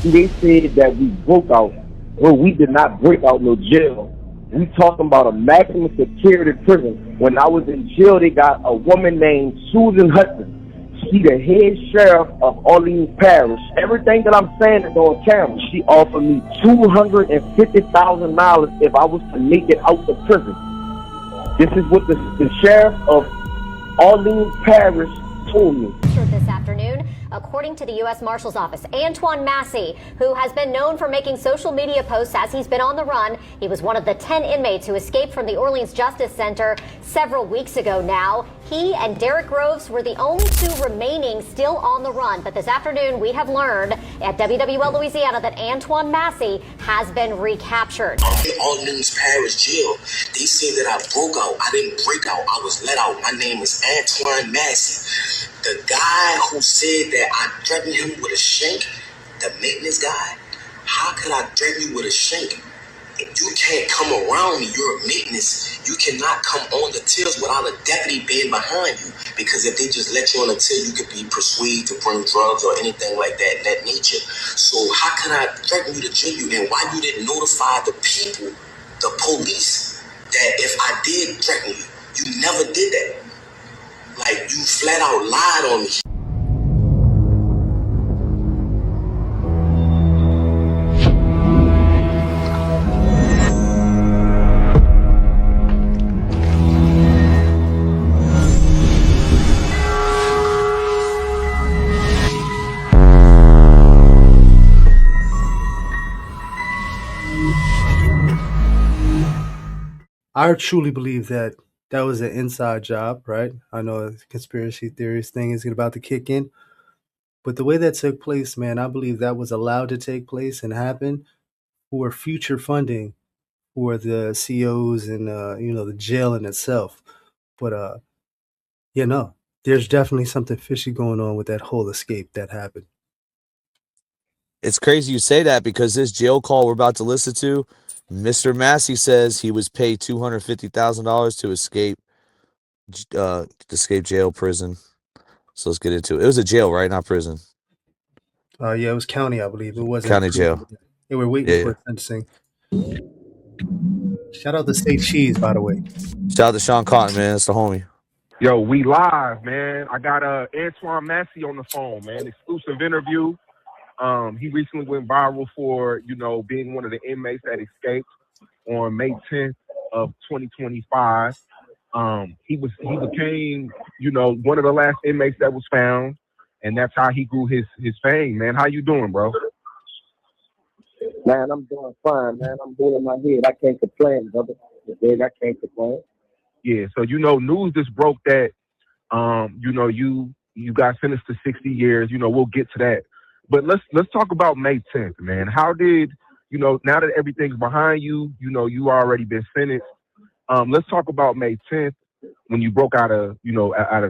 They said that we broke out. Well, we did not break out no jail. We talking about a maximum security prison. When I was in jail, they got a woman named Susan Hudson. She the head sheriff of Orleans Parish. Everything that I'm saying is on camera. She offered me $250,000 if I was to make it out the prison. This is what the sheriff of Orleans Parish told me. This afternoon, according to the U.S. Marshal's Office, Antone Massey, who has been known for making social media posts as he's been on the run, he was one of the 10 inmates who escaped from the Orleans Justice Center several weeks ago now. He and Derek Groves were the only two remaining still on the run. But this afternoon, we have learned at WWL Louisiana that Antone Massey has been recaptured. In Orleans Parish Jail, they say that I broke out. I didn't break out. I was let out. My name is Antone Massey. The guy who said that I threatened him with a shank, the maintenance guy, how could I threaten you with a shank? You can't come around me. You're a maintenance. You cannot come on the tills without a deputy being behind you. Because if they just let you on the till, you could be persuaded to bring drugs or anything like that nature. So how can I threaten you to jail you? And why you didn't notify the people, the police, that if I did threaten you, you never did that? Like, you flat out lied on me. I truly believe that that was an inside job, right? I know the conspiracy theorist thing is about to kick in, but the way that took place, man, I believe that was allowed to take place and happen for future funding for the COs and the jail in itself. But there's definitely something fishy going on with that whole escape that happened. It's crazy you say that because this jail call we're about to listen to, Mr. Massey says he was paid $250,000 to escape jail, prison. So let's get into it. It was a jail, right? Not prison. Yeah, it was county, I believe. It wasn't county jail. They were waiting for sentencing. Shout out to State Cheese, by the way. Shout out to Sean Cotton, man. That's the homie. Yo, we live, man. I got Antone Massey on the phone, man. Exclusive interview. He recently went viral for, being one of the inmates that escaped on May 10th of 2025. He became, one of the last inmates that was found, and that's how he grew his fame, man. How you doing, bro? Man, I'm doing fine, man. I'm doing my head. I can't complain, brother. I can't complain. Yeah, so news just broke that you got sentenced to 60 years. We'll get to that. But let's talk about May 10th, man. How did, now that everything's behind you, you already been sentenced. Let's talk about May 10th when you broke out of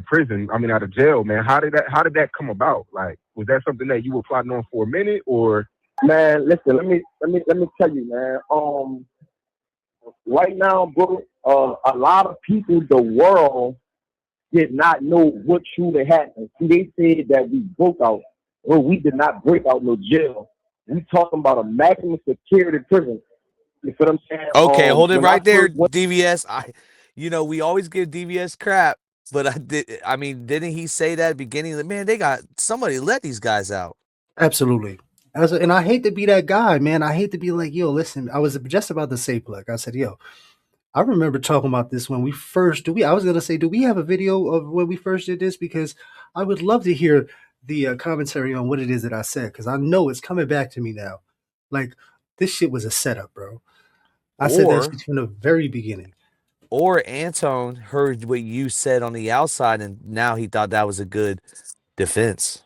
prison. Out of jail, man. How did that come about? Like, was that something that you were plotting on for a minute, or? Man, listen, let me tell you, man. Right now, bro, a lot of people, the world, did not know what truly happened. See, they said that we broke out. Well, we did not break out no jail. We talking about a maximum security prison. You feel what I'm saying? Okay, hold it right there, DVS. We always give DVS crap, but didn't he say that at the beginning? Like, man, they got somebody let these guys out. Absolutely. And I hate to be that guy, man. I hate to be like, yo, listen, I was just about to say, Plug. I said, yo, I remember talking about this when we first I was going to say, do we have a video of when we first did this? Because I would love to hear the commentary on what it is that I said, because I know it's coming back to me now. Like, this shit was a setup, bro. I said that shit from the very beginning. Or Antone heard what you said on the outside, and now he thought that was a good defense.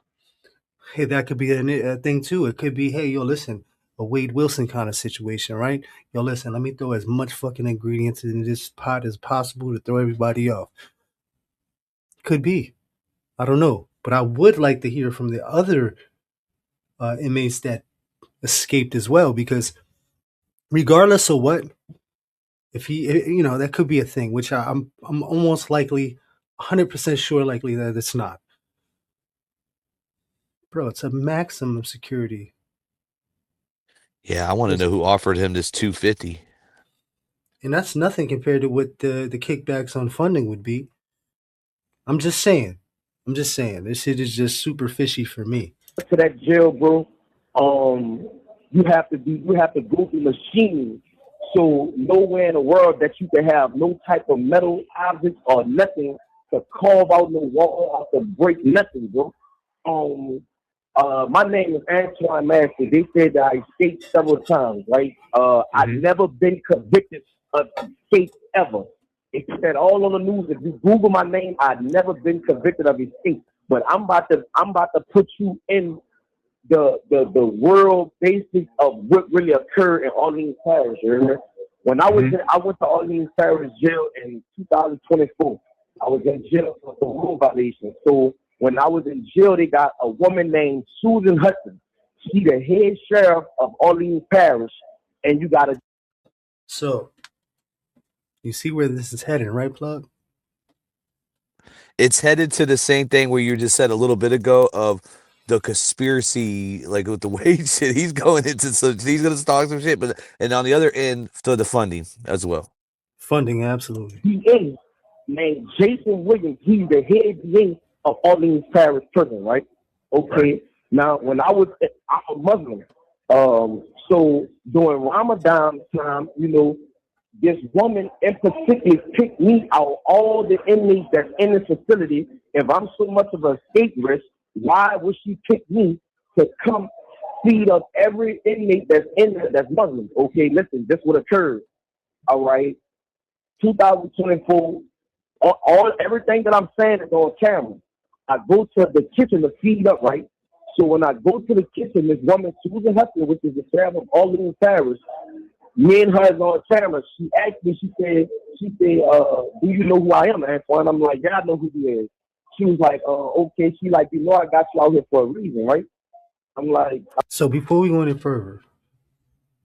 Hey, that could be a thing too. It could be, hey, yo, listen, a Wade Wilson kind of situation, right? Yo, listen, let me throw as much fucking ingredients in this pot as possible to throw everybody off. Could be. I don't know. But I would like to hear from the other inmates that escaped as well, because regardless of what, if he, that could be a thing, which I'm almost likely, 100% sure likely that it's not. Bro, it's a maximum security Yeah, I want to know who offered him this 250. And that's nothing compared to what the kickbacks on funding would be. I'm just saying. This shit is just super fishy for me. To that jail, bro, you have to go through machines. So nowhere in the world that you can have no type of metal object or nothing to carve out no wall or to break nothing, bro. My name is Antone Massey. They said that I escaped several times, right? I've never been convicted of escape ever. It said all on the news. If you Google my name, I've never been convicted of escape. But I'm about to put you in the world basics of what really occurred in Orleans Parish. You remember? When I went to Orleans Parish jail in 2024. I was in jail for parole violation. So when I was in jail, they got a woman named Susan Hudson. She the head sheriff of Orleans Parish, and you got to. So you see where this is heading, right, Plug? It's headed to the same thing where you just said a little bit ago of the conspiracy, like with the way shit he's going into. So he's going to talk some shit, but and on the other end, for the funding as well. Funding, absolutely. He is named Jason Williams. He's the head DA of Orleans Parish Prison, right? Okay. Right. Now, I'm a Muslim. So during Ramadan time, this woman in particular picked me out all the inmates that's in the facility. If I'm so much of a escape risk, why would she pick me to come feed up every inmate that's in there that's Muslim? Okay, listen, this would occur. All right. 2024, everything that I'm saying is on camera. I go to the kitchen to feed up, right? So when I go to the kitchen, this woman, Susan Hudson, which is the sheriff of Orleans Parish, me and her is on camera. She asked me, she said, do you know who I am, Antone? I'm like, yeah, I know who he is. She was like, okay. She like, I got you out here for a reason, right? I'm like. So before we go any further,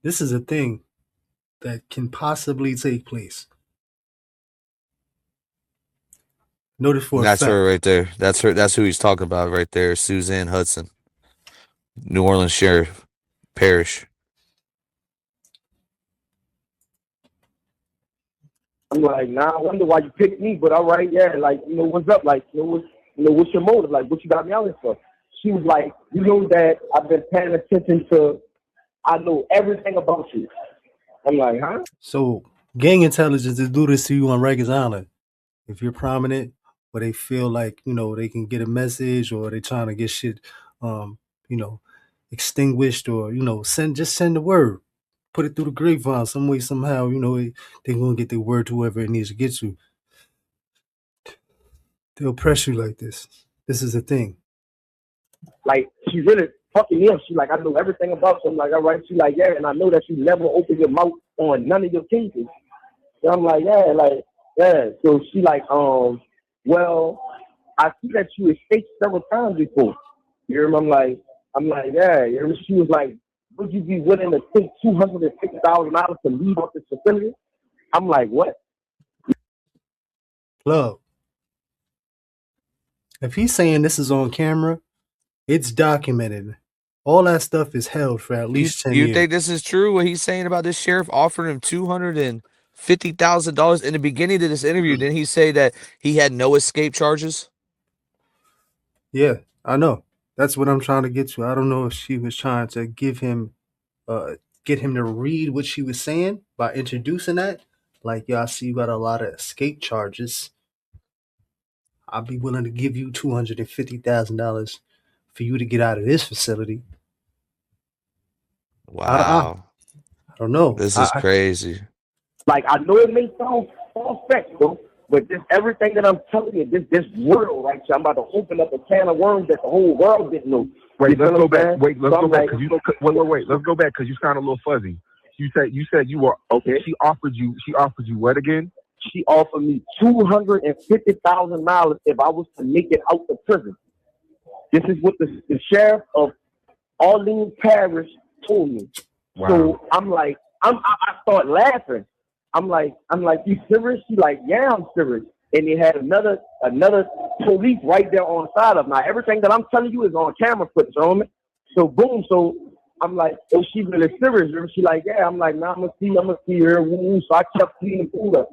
this is a thing that can possibly take place. Notice for that's a fact. Her right there. That's her. That's who he's talking about right there. Suzanne Hudson, New Orleans Sheriff Parish. I'm like, nah, I wonder why you picked me, but all right, yeah, like, what's up? Like, what's your motive? Like, what you got me out here for? She was like, you know that I've been paying attention to, I know everything about you. I'm like, huh? So gang intelligence is do this to you on Rikers Island. If you're prominent, or they feel like, they can get a message, or they trying to get shit, extinguished, or, send the word. Put it through the grapevine some way, somehow, they're going to get their word to whoever it needs to get to. They'll press you like this. This is the thing. Like, she really fucking me up. She like, I know everything about you. I'm like, all right. She like, yeah, and I know that you never open your mouth on none of your cases. So I'm like, yeah. So she like, well, I see that you escaped several times before. You remember? I'm like, yeah. She was like, would you be willing to take $250,000 to leave off this facility? I'm like, what? Look, if he's saying this is on camera, it's documented. All that stuff is held for at least 10 years. You think this is true? What he's saying about this sheriff offering him $250,000 in the beginning of this interview? Didn't he say that he had no escape charges? Yeah, I know. That's what I'm trying to get to. I don't know if she was trying to give him, get him to read what she was saying by introducing that. Like, I see you got a lot of escape charges. I'll be willing to give you $250,000 for you to get out of this facility. Wow. I don't know. This is crazy. Like, I know it may sound far-fetched, though, but this everything that I'm telling you, this world, right? So I'm about to open up a can of worms that the whole world didn't know. Wait, let's go back. Wait, let's go back because let's go back because you sound a little fuzzy. You said you were okay. She offered you what again? She offered me $250,000 if I was to make it out of prison. This is what the sheriff of Orleans Parish told me. Wow. So I'm like, I start laughing. I'm like, you serious? She like, yeah, I'm serious. And they had another police right there on the side of me. Now everything that I'm telling you is on camera footage, on me. So boom, so I'm like, oh, she really serious. And she like, yeah. I'm like, nah, I'm gonna see her. Woo. So I kept cleaning the food up.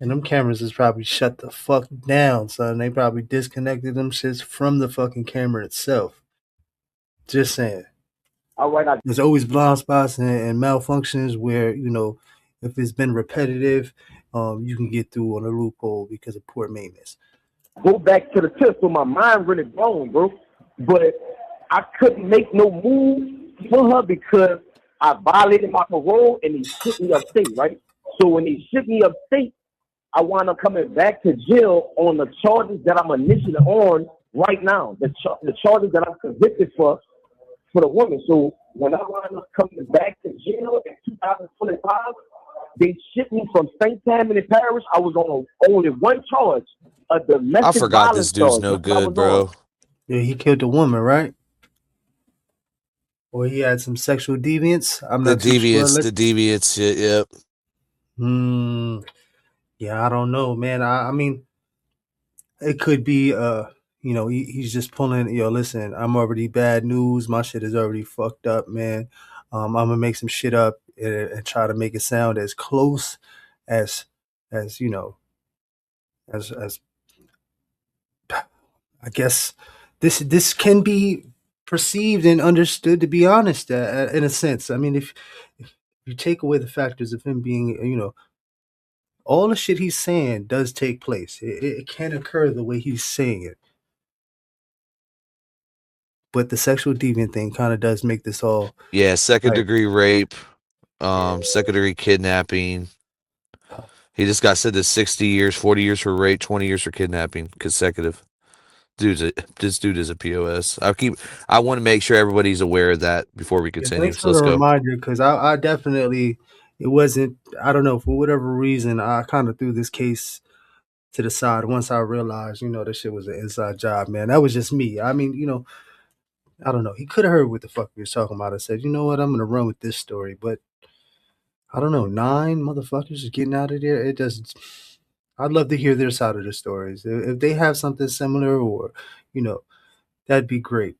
And them cameras is probably shut the fuck down, son. They probably disconnected them shits from the fucking camera itself. Just saying. All right, There's always blind spots and malfunctions where, if it's been repetitive, you can get through on a loophole because of poor maintenance. go back to the tip. So my mind really blown, bro. But I couldn't make no move for her because I violated my parole and he shipped me upstate, right? So when he shipped me upstate, I wound up coming back to jail on the charges that I'm initially on right now. The charges that I'm convicted for the woman. So when I wound up coming back to jail in 2025, they shipped me from St. Tammany Parish. I was on only one charge, a domestic I forgot violence this dude's charge. no That's what I good, was bro. on. Yeah, he killed a woman, right? Or he had some sexual deviance. I'm The not too sure. deviance shit, yep. Yeah, I don't know, man. I mean, it could be, he's just pulling, listen, I'm already bad news. My shit is already fucked up, man. I'm gonna make some shit up and try to make it sound as close as as I guess this can be perceived and understood, to be honest, in a sense. I mean, if you take away the factors of him being, all the shit he's saying does take place. It can occur the way he's saying it. But the sexual deviant thing kind of does make this all. Yeah, second degree rape, second degree kidnapping. He just got sentenced 60 years, 40 years for rape, 20 years for kidnapping, consecutive. This dude is a POS. I want to make sure everybody's aware of that before we continue. Thanks So for let's the go. reminder, because I definitely, it wasn't, I don't know, for whatever reason, I kind of threw this case to the side once I realized, this shit was an inside job, man. That was just me. I mean, I don't know. He could have heard what the fuck we was talking about and said, you know what, I'm going to run with this story. But I don't know, 9 motherfuckers just getting out of there. It doesn't. I'd love to hear their side of the stories. If they have something similar or, that'd be great.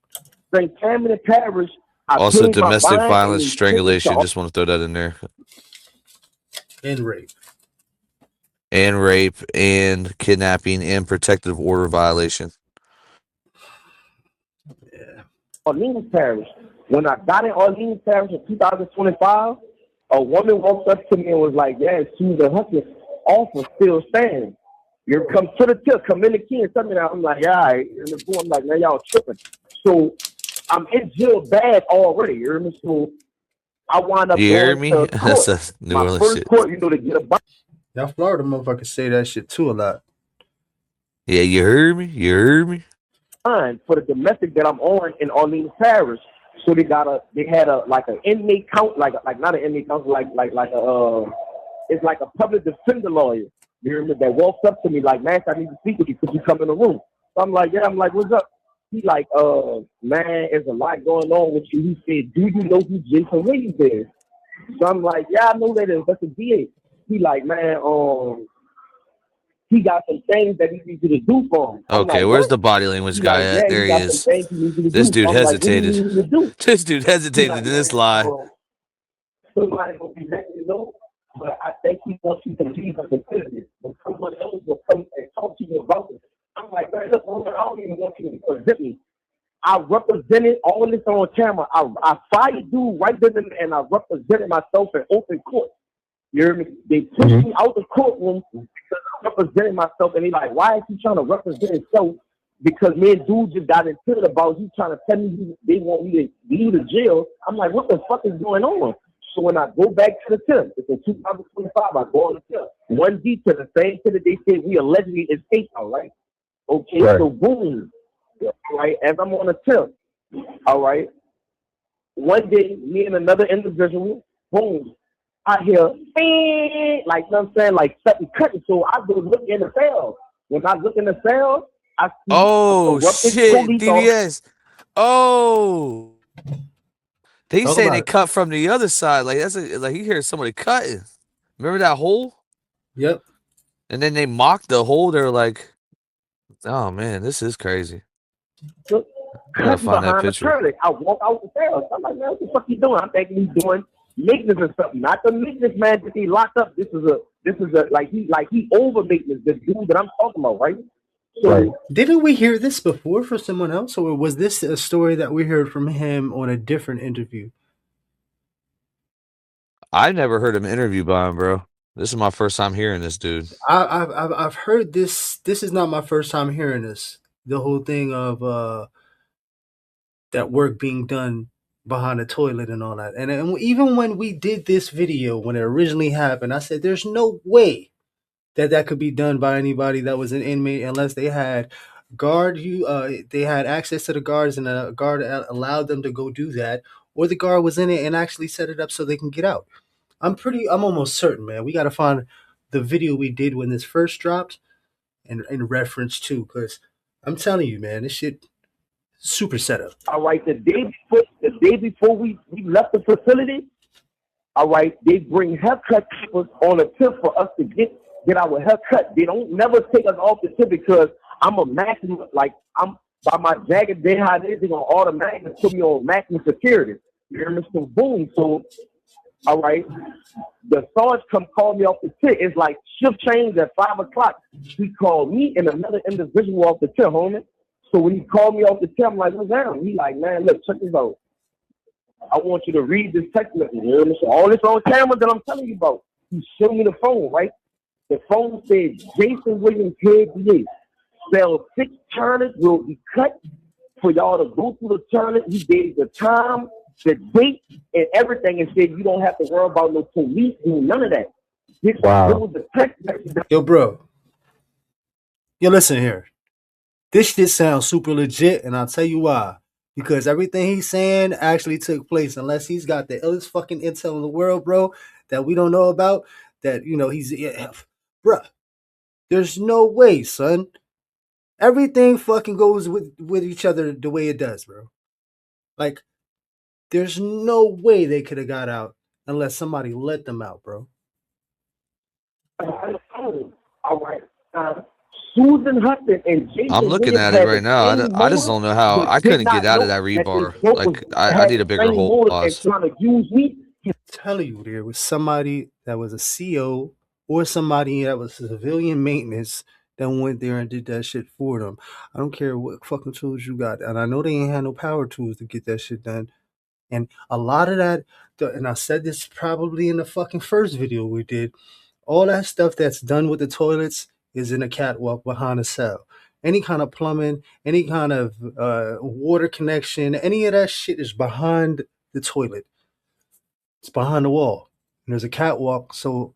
St. Tammany Parish. Also, domestic violence, strangulation. Just want to throw that in there. And rape. And rape, and kidnapping, and protective order violation. Yeah. Orleans Parish. When I got in Orleans Parish in 2025, a woman walked up to me and was like, yeah, Susan Hutchins offer still stands. You come to the tip, come in the key and tell me that. I'm like, yeah, all right. And the boy, I'm like, man, y'all tripping. So I'm in jail bad already. You hear me? So I wind up going to court. That's a New Orleans first shit. Court, to get a bond. Y'all Florida motherfuckers say that shit too a lot. Yeah, you heard me? You heard me? For the domestic that I'm on in Orleans Parish. So they had an inmate count, like not an inmate count, it's like a public defender lawyer. You hear me? That walks up to me like, man, I need to speak with you. Could you come in the room? So I'm like, yeah. I'm like, what's up? He like, man, there's a lot going on with you. He said, do you know who Jason Williams is? So I'm like, yeah, I know that is. That's a DA. He like, man, he got some things that he needs you to do for him. Okay, like, where's what? the body language guy at? Yeah, there he is. This dude hesitated. This dude hesitated in this lie. Somebody will be letting you know, but I think he wants you to leave us consider this. But someone else will come and talk to you about it. I'm like, man, look, I don't even want you to present me. I represented all this on camera. I fired dude right then and I represented myself in open court. You hear me? They pushed me out the courtroom because I represented myself, and they like, why is he trying to represent himself? Because me and dude just got into it about you trying to tell me they want me to leave the jail. I'm like, what the fuck is going on? So when I go back to the tip, it's in 2025, I go on the tip. 1D to the same tip that they said we allegedly escaped, all right? Okay, right. So boom, right, as I'm on the tip, all right, one day, me and another individual, boom, I hear, like, you know what I'm saying, like something cutting. So I go look in the cell. When I look in the cell, I see. Oh, shit, DVS. Oh. They say they cut from the other side. Like, like you hear somebody cutting. Remember that hole? Yep. And then they mocked the hole. They're like, oh, man, this is crazy. Gotta cutting find that behind the picture. toilet. I walk out the cell. I'm like, man, what the fuck you doing? I'm thinking he's doing maintenance or something. Not the maintenance man that he locked up. This is a like he over maintenance. This dude that I'm talking about, right? So Right. Didn't we hear this before from someone else, or was this a story that we heard from him on a different interview? I never heard him interview by him, bro. This is my first time hearing this dude. I've heard this. This is not my first time hearing this. The whole thing of that work being done behind the toilet and all that. And even when we did this video, when it originally happened, I said there's no way that could be done by anybody that was an inmate unless they had they had access to the guards and a guard allowed them to go do that, or the guard was in it and actually set it up so they can get out. I'm almost certain, man. We got to find the video we did when this first dropped and in reference to, because I'm telling you, man, this shit super setup. all right, the day before we left the facility, all right, they bring haircut clippers on a tip for us to get our haircut. They don't never take us off the tip because I'm a maximum, like I'm by my jacket, they have anything on automatic and put me on maximum security. You hear me? So boom. So all right, the sergeant come call me off the tip. It's like shift change at 5 o'clock. He called me and another individual off the tip, homie. So when he called me off the tip, I'm like, what's down? He like, man, look, check this out. I want you to read this text message. You hear me? So all this on camera that I'm telling you about. He showed me the phone, right? The phone said Jason Williams head DA. Cell 6 tournaments will be cut for y'all to go through the tournament. He gave the time, the date, and everything, and said you don't have to worry about no police doing none of that. Wow. It was the text message. Yo, bro. Yo, listen here. This shit sounds super legit, and I'll tell you why. Because everything he's saying actually took place, unless he's got the illest fucking intel in the world, bro, that we don't know about. That, you know, bruh. There's no way, son. Everything fucking goes with each other the way it does, bro. Like, there's no way they could have got out unless somebody let them out, bro. All right. Susan Hudson and Jason I'm looking Williams at it right now. I just don't know how. I couldn't get out of that rebar. Like, I need a bigger hole. Trying to use me. I'm telling you, there was somebody that was a CO or somebody that was civilian maintenance that went there and did that shit for them. I don't care what fucking tools you got. And I know they ain't had no power tools to get that shit done. And a lot of that, and I said this probably in the fucking first video we did, all that stuff that's done with the toilets is in a catwalk behind a cell. Any kind of plumbing, any kind of water connection, any of that shit is behind the toilet. It's behind the wall. And there's a catwalk, so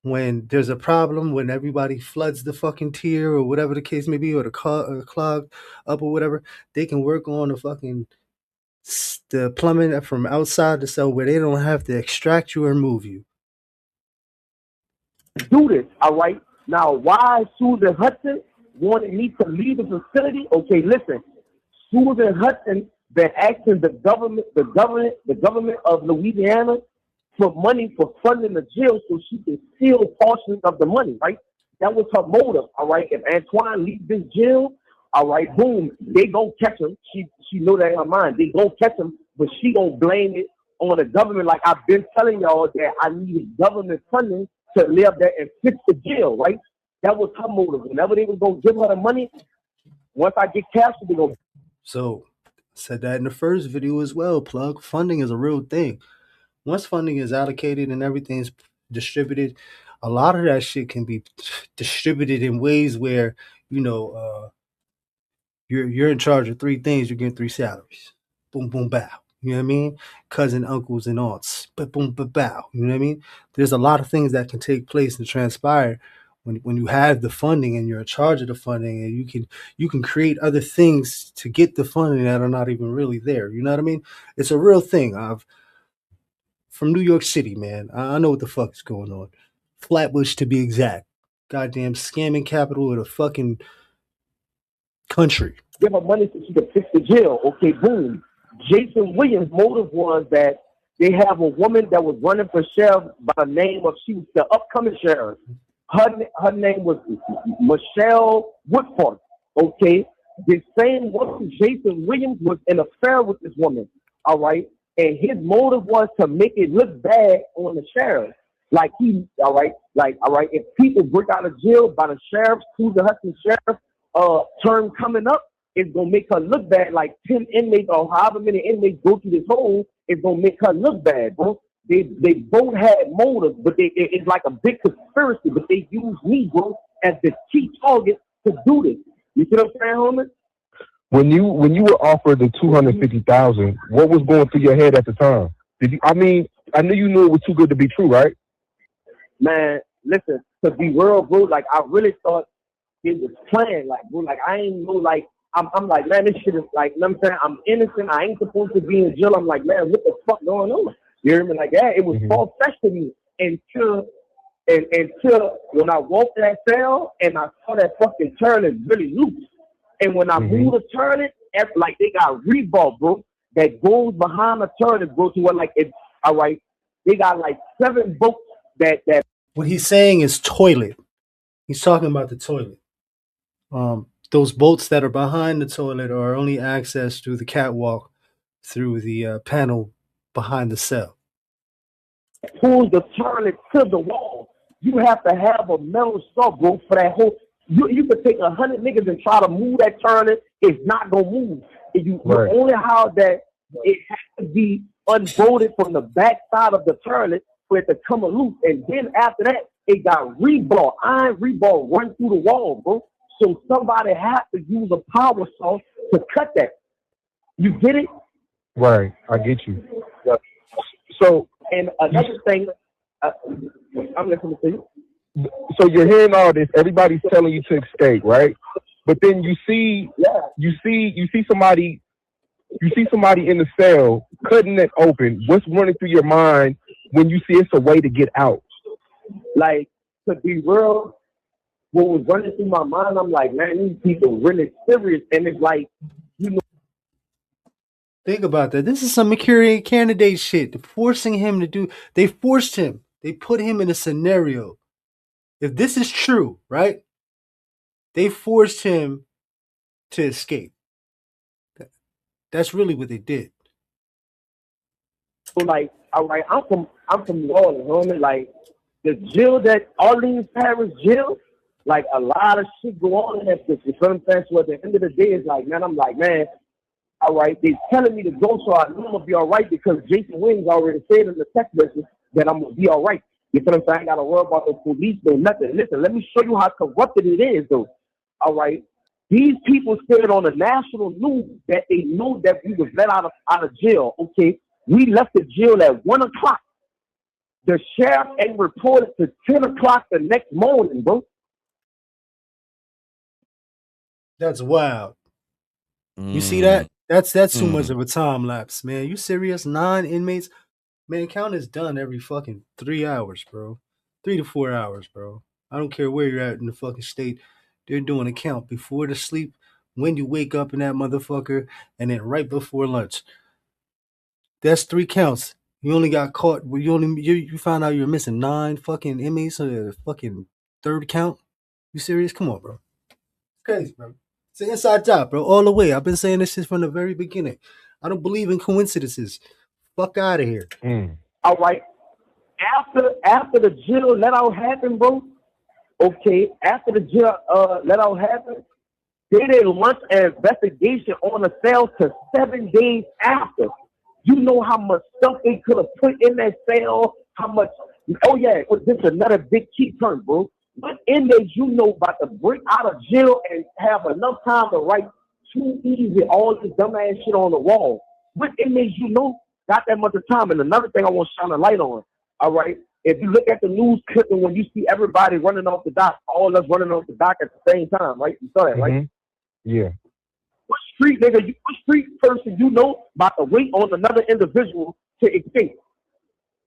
when there's a problem, when everybody floods the fucking tier or whatever the case may be, or the clogged up or whatever, they can work on the plumbing from outside the cell where they don't have to extract you or move you. Do this, all right? Now, why Susan Hudson wanted me to leave the facility? Okay, listen. Susan Hudson been asking the government of Louisiana for money for funding the jail so she can steal portions of the money, right? That was her motive, all right? If Antone leaves this jail, all right, boom, they gonna catch him. She know that in her mind. They gonna catch him, but she gonna blame it on the government. Like I've been telling y'all that I needed government funding to live there and fix the jail, right? That was her motive. Whenever they was gonna give her the money, once I get captured, they gonna. So, said that in the first video as well. Plug funding is a real thing. Once funding is allocated and everything's distributed, a lot of that shit can be distributed in ways where, you know, you're in charge of 3 things, you're getting 3 salaries. Boom, boom, bow. You know what I mean? Cousin, uncles, and aunts. But boom, bow. You know what I mean? There's a lot of things that can take place and transpire when you have the funding and you're in charge of the funding, and you can create other things to get the funding that are not even really there. You know what I mean? It's a real thing. From New York City, man. I know what the fuck is going on. Flatbush, to be exact. Goddamn scamming capital of the fucking country. Give her money so she could fix the jail. Okay, boom. Jason Williams' motive was that they have a woman that was running for sheriff by the name of, she was the upcoming sheriff. Her name was Michelle Woodford. Okay, the same woman, Jason Williams, was in an affair with this woman, all right? And his motive was to make it look bad on the sheriff. Like all right, if people break out of jail by the sheriff's, Susan Hudson sheriff, term coming up, it's gonna make her look bad. Like 10 inmates or however many inmates go through this hole, it's gonna make her look bad, bro. They both had motives, but it's like a big conspiracy, but they used me, bro, as the key target to do this. You see what I'm saying, homie? When you were offered the $250,000, what was going through your head at the time? Did you? I mean, I knew you knew it was too good to be true, right? Man, listen, to be real, bro, like I really thought it was planned, like, bro, like I ain't know, like I'm like, man, this shit is like, you know what I'm saying? I'm innocent. I ain't supposed to be in jail. I'm like, man, what the fuck going on? You hear me? Like, yeah, it was all fresh to me until when I walked that cell and I saw that fucking turning really loose. And when I moved the turning, like they got rebar, bro, that goes behind the turning, bro, to where like it's all right. They got like 7 bolts that. What he's saying is toilet. He's talking about the toilet. Those bolts that are behind the toilet are only accessed through the catwalk, through the panel behind the cell. Pulls the toilet to the wall. You have to have a metal saw, bro, for that whole. You could take 100 niggas and try to move that toilet. It's not gonna move. The only how that it has to be unbolted from the back side of the toilet for it to come loose, and then after that, it got rebar, iron rebar run through the wall, bro. So somebody had to use a power saw to cut that. You get it? Right, I get you. Yeah. So, and another thing, I'm listening to you. So you're hearing all this. Everybody's telling you to escape, right? But then you see somebody in the cell cutting it open. What's running through your mind when you see it's a way to get out? Like, to be real, what was running through my mind, I'm like, man, these people really serious. And it's like, you know. Think about that. This is some Mercurian candidate shit. They're forcing him to do. They forced him. They put him in a scenario. If this is true, right? They forced him to escape. That's really what they did. So like, all right, I'm from New Orleans, homie. Like the jail that Orleans Parish jail, like a lot of shit go on in that bitch. You feel what I'm saying? So at the end of the day, it's like, man, I'm like, man, all right, they telling me to go, so I know I'm gonna be all right because Jason Williams already said in the text message that I'm gonna be all right. You feel what I'm saying? I ain't gotta worry about the police or nothing. Listen, let me show you how corrupted it is, though. All right, these people said on the national news that they know that we was let out of jail. Okay, we left the jail at 1 o'clock. The sheriff ain't reported to 10 o'clock the next morning, bro. That's wild. You see that? That's too much of a time lapse, man. You serious? 9 inmates? Man, count is done every fucking 3 hours, bro. 3 to 4 hours, bro. I don't care where you're at in the fucking state. They're doing a count before the sleep, when you wake up in that motherfucker, and then right before lunch. That's 3 counts. You only got caught. You found out you're missing 9 fucking inmates on the fucking 3rd count. You serious? Come on, bro. It's crazy, bro. It's an inside job, bro. All the way. I've been saying this shit from the very beginning. I don't believe in coincidences. Fuck out of here. All right. After the jail let out happened, bro. Okay. After the jail let out happened, they didn't launch an investigation on the cell to 7 days after. You know how much stuff they could have put in that cell? How much? Oh yeah, this is another big key turn, bro. What inmates you know about to break out of jail and have enough time to write too easy all this dumbass shit on the wall? What inmates you know got that much of time? And another thing I want to shine a light on. All right, if you look at the news clip and when you see everybody running off the dock, all of us running off the dock at the same time, right? You saw that, right? Yeah. What street person you know about to wait on another individual to escape?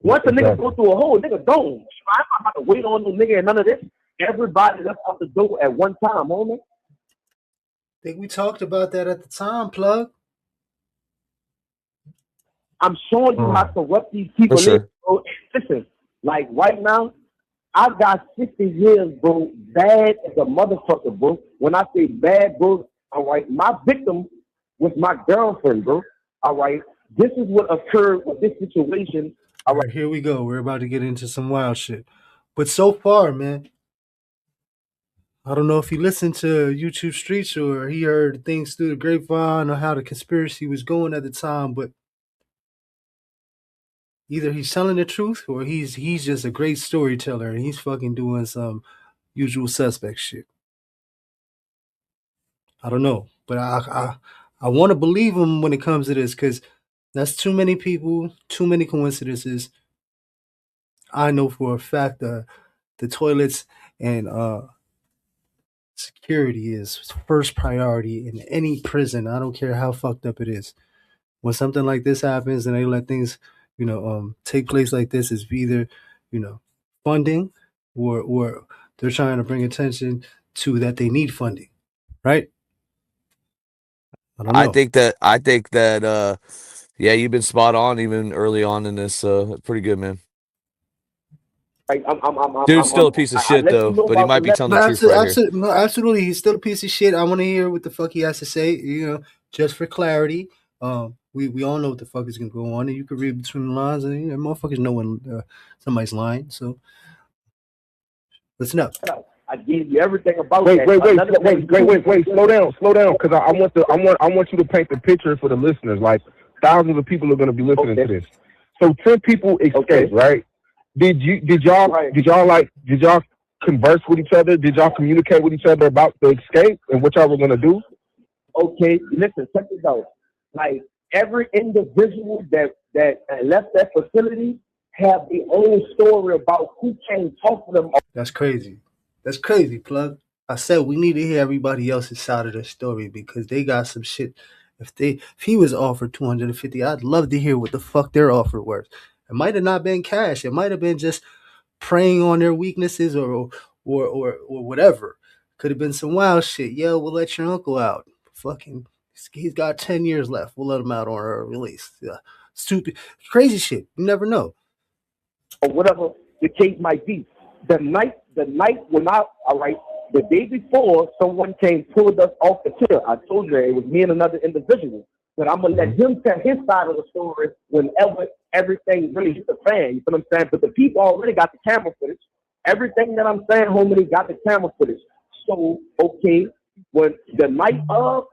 Once a nigga go through a hole, nigga don't. I'm not about to wait on no nigga and none of this. Everybody left out the door at one time, homie. I think we talked about that at the time, Plug. I'm showing you how corrupt these people is, bro. Listen, like right now, I've got 60 years, bro. Bad as a motherfucker, bro. When I say bad, bro, All right, my victim was my girlfriend, bro. All right, this is what occurred with this situation. All right, here we go. We're about to get into some wild shit. But so far, man, I don't know if he listened to YouTube Streets or he heard things through the grapevine or how the conspiracy was going at the time, but either he's telling the truth or he's just a great storyteller and he's fucking doing some usual suspect shit. I don't know, but I want to believe him when it comes to this because that's too many people, too many coincidences. I know for a fact the toilets and security is first priority in any prison. I don't care how fucked up it is. When something like this happens and they let things, take place like this, is either, funding or they're trying to bring attention to that they need funding, right? I don't know. I think that yeah, you've been spot on even early on in this. Pretty good, man. Dude's still a piece of shit though, but he might be telling the truth right here. No, absolutely, he's still a piece of shit. I want to hear what the fuck he has to say. Just for clarity, we all know what the fuck is gonna go on, and you can read between the lines, and motherfuckers know when somebody's lying. So listen up. I gave you everything about wait, that. Slow down, because I want you to paint the picture for the listeners. Like thousands of people are going to be listening to this. So 10 people escaped, right? Did y'all converse with each other? Did y'all communicate with each other about the escape and what y'all were going to do? Okay, listen, check this out. Like every individual that left that facility have their own story about who came talk to them. That's crazy. That's crazy, plug. I said we need to hear everybody else's side of the story because they got some shit. If he was offered $250, I'd love to hear what the fuck their offer was. It might have not been cash. It might have been just preying on their weaknesses or whatever. Could have been some wild shit. Yo, we'll let your uncle out. Fucking, he's got 10 years left. We'll let him out on a release. Yeah. Stupid, crazy shit. You never know. Or whatever the case might be. The night when the day before, someone came, pulled us off the chair. I told you it was me and another individual. But I'm going to let him tell his side of the story whenever everything really hit the fan. You know what I'm saying? But the people already got the camera footage. Everything that I'm saying, homie, they got the camera footage. So, okay, when the night of,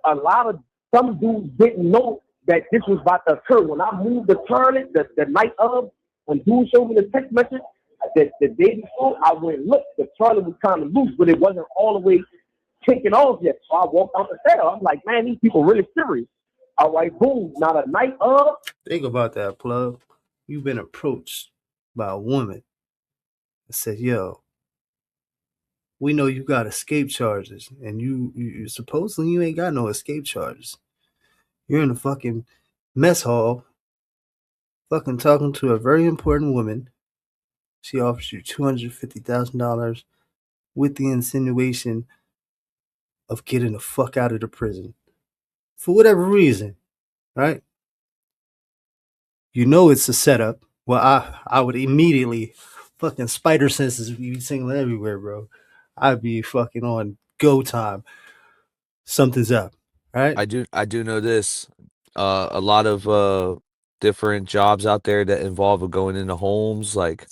some dudes didn't know that this was about to occur. When I moved the toilet, the night of, when dude showed me the text message, the day before, I went, look, the toilet was kind of loose, but it wasn't all the way taken off yet. So I walked out the cell. I'm like, man, these people really serious. All right, boom. Now the night of. Think about that, plug. You've been approached by a woman that said, yo, we know you got escape charges, and you supposedly you ain't got no escape charges. You're in the fucking mess hall, fucking talking to a very important woman. She offers you $250,000 with the insinuation of getting the fuck out of the prison. For whatever reason, right? You know it's a setup. Well, I would immediately fucking spider senses would be singling everywhere, bro. I'd be fucking on go time. Something's up, right? I do know this. A lot of different jobs out there that involve going into homes, like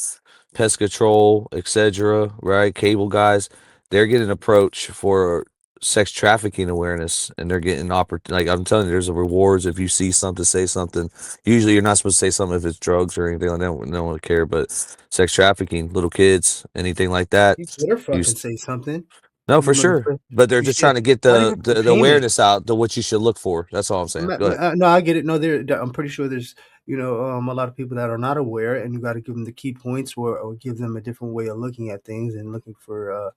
pest control, etc. Right, cable guys, they're getting approached for sex trafficking awareness, and they're getting like I'm telling you, there's a rewards if you see something, say something. Usually, you're not supposed to say something if it's drugs or anything like that. No one would care, but sex trafficking, little kids, anything like that. You better fucking say something. No, for sure. But they're just trying to get the awareness out to what you should look for. That's all I'm saying. No, I get it. No, I'm pretty sure there's, a lot of people that are not aware, and you got to give them the key points or give them a different way of looking at things and looking for,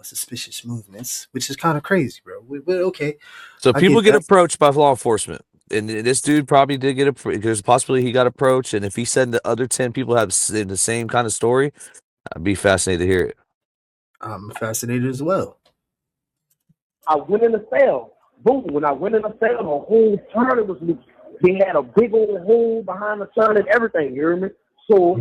suspicious movements, which is kind of crazy, bro. But okay. So people get approached by law enforcement. And this dude probably did get there's a possibility he got approached. And if he said the other 10 people have the same kind of story, I'd be fascinated to hear it. I'm fascinated as well. I went in the cell. Boom. When I went in the cell, the whole toilet was loose. They had a big old hole behind the toilet and everything. You hear me? So,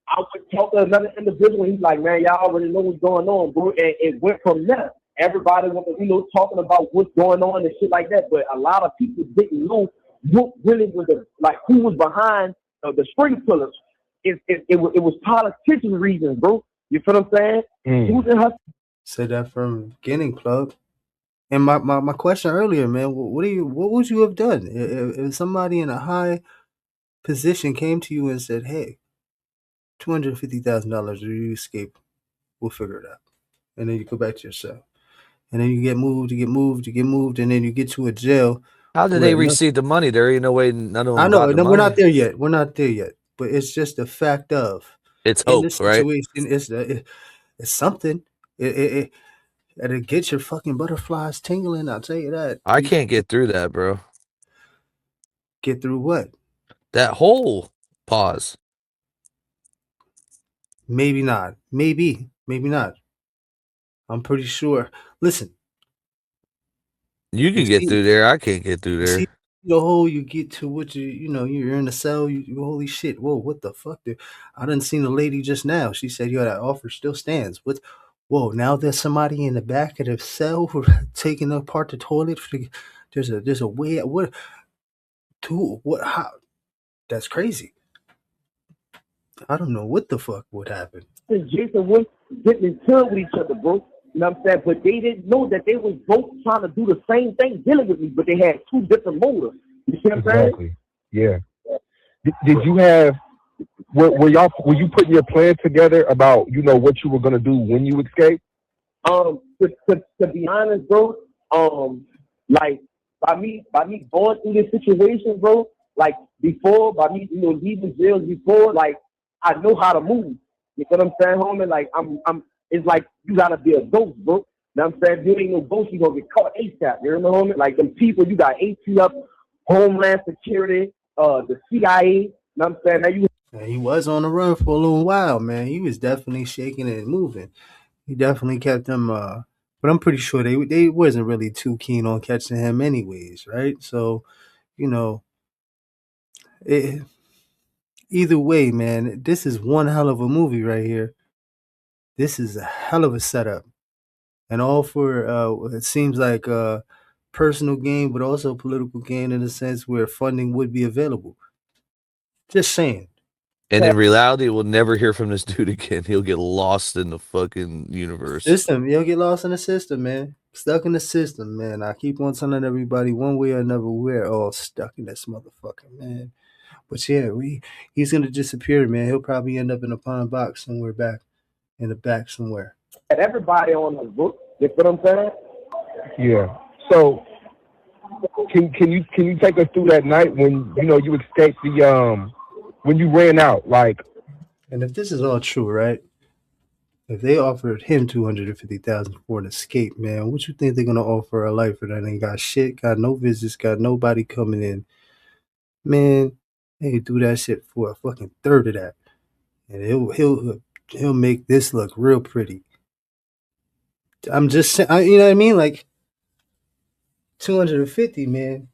I would talk to another individual. He's like, man, y'all already know what's going on, bro. And it went from there. everybody was, talking about what's going on and shit like that. But a lot of people didn't know what really was who was behind the string pullers. It was politician reasons, bro. You feel what I'm saying? Susan Hudson said that from the beginning, plug. And my question earlier, man, what would you have done if somebody in a high position came to you and said, "Hey, $250,000, you escape, we'll figure it out," and then you go back to your cell, and then you get moved, and then you get to a jail. How did they receive the money? There ain't no way none of them I know, got the no, money. we're not there yet, but it's just the fact of it's in hope, this right? situation, it's something. It'll get your fucking butterflies tingling. I'll tell you that. I can't get through that, bro. Get through what? That whole pause. Maybe not. Maybe not. I'm pretty sure. Listen. You can get through there. I can't get through there. See the whole you get to what you're in the cell. You holy shit. Whoa, what the fuck? I done seen a lady just now. She said, "Yo, that offer still stands." What? Whoa! Now there's somebody in the back of the cell taking apart the toilet. There's a way. What? To what? How? That's crazy. I don't know what the fuck would happen. Jason was getting into with each other, bro. You know what I'm saying? But they didn't know that they was both trying to do the same thing, dealing with me, but they had two different motives. You see what I'm saying? Exactly. Yeah. Did you have? Were you putting your plan together about what you were gonna do when you escaped? To be honest, bro, like by me going through this situation, bro, like before, by me leaving jails before, like I know how to move. You know what I'm saying, homie? Like I'm. It's like you gotta be a ghost, bro. You know what I'm saying? If you ain't no ghost, you gonna get caught ASAP. You know what I mean? Like them people, you got ATF, Homeland Security, the CIA. You know what I'm saying? Now he was on the run for a little while, man. He was definitely shaking and moving. He definitely kept them. But I'm pretty sure they wasn't really too keen on catching him, anyways, right? So, either way, man, this is one hell of a movie right here. This is a hell of a setup. And all for it seems like personal gain, but also political gain in a sense where funding would be available. Just saying. And in reality, we'll never hear from this dude again. He'll get lost in the fucking universe. He'll get lost in the system, man. Stuck in the system, man. I keep on telling everybody one way or another, we're all stuck in this motherfucker, man. But yeah, he's gonna disappear, man. He'll probably end up in a pine box somewhere back in the back somewhere. And everybody on the book, you know what I'm saying? Yeah. So can you take us through that night when you escaped when you ran out, like? And if this is all true, right? If they offered him $250,000 for an escape, man, what you think they're gonna offer a lifer that ain't got shit, got no visits, got nobody coming in? Man, they could do that shit for a fucking third of that, and he'll make this look real pretty. I'm just saying, you know what I mean? Like 250, man.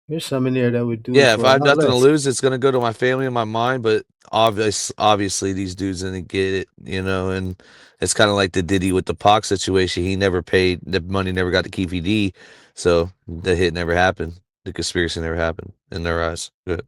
There's some in there that would do. Yeah, it for if I have nothing to less. lose, it's gonna go to my family and my mind. But obviously, these dudes didn't get it, and it's kind of like the Diddy with the Pac situation. He never paid. The money never got to KPD, so the hit never happened. The conspiracy never happened in their eyes. Good.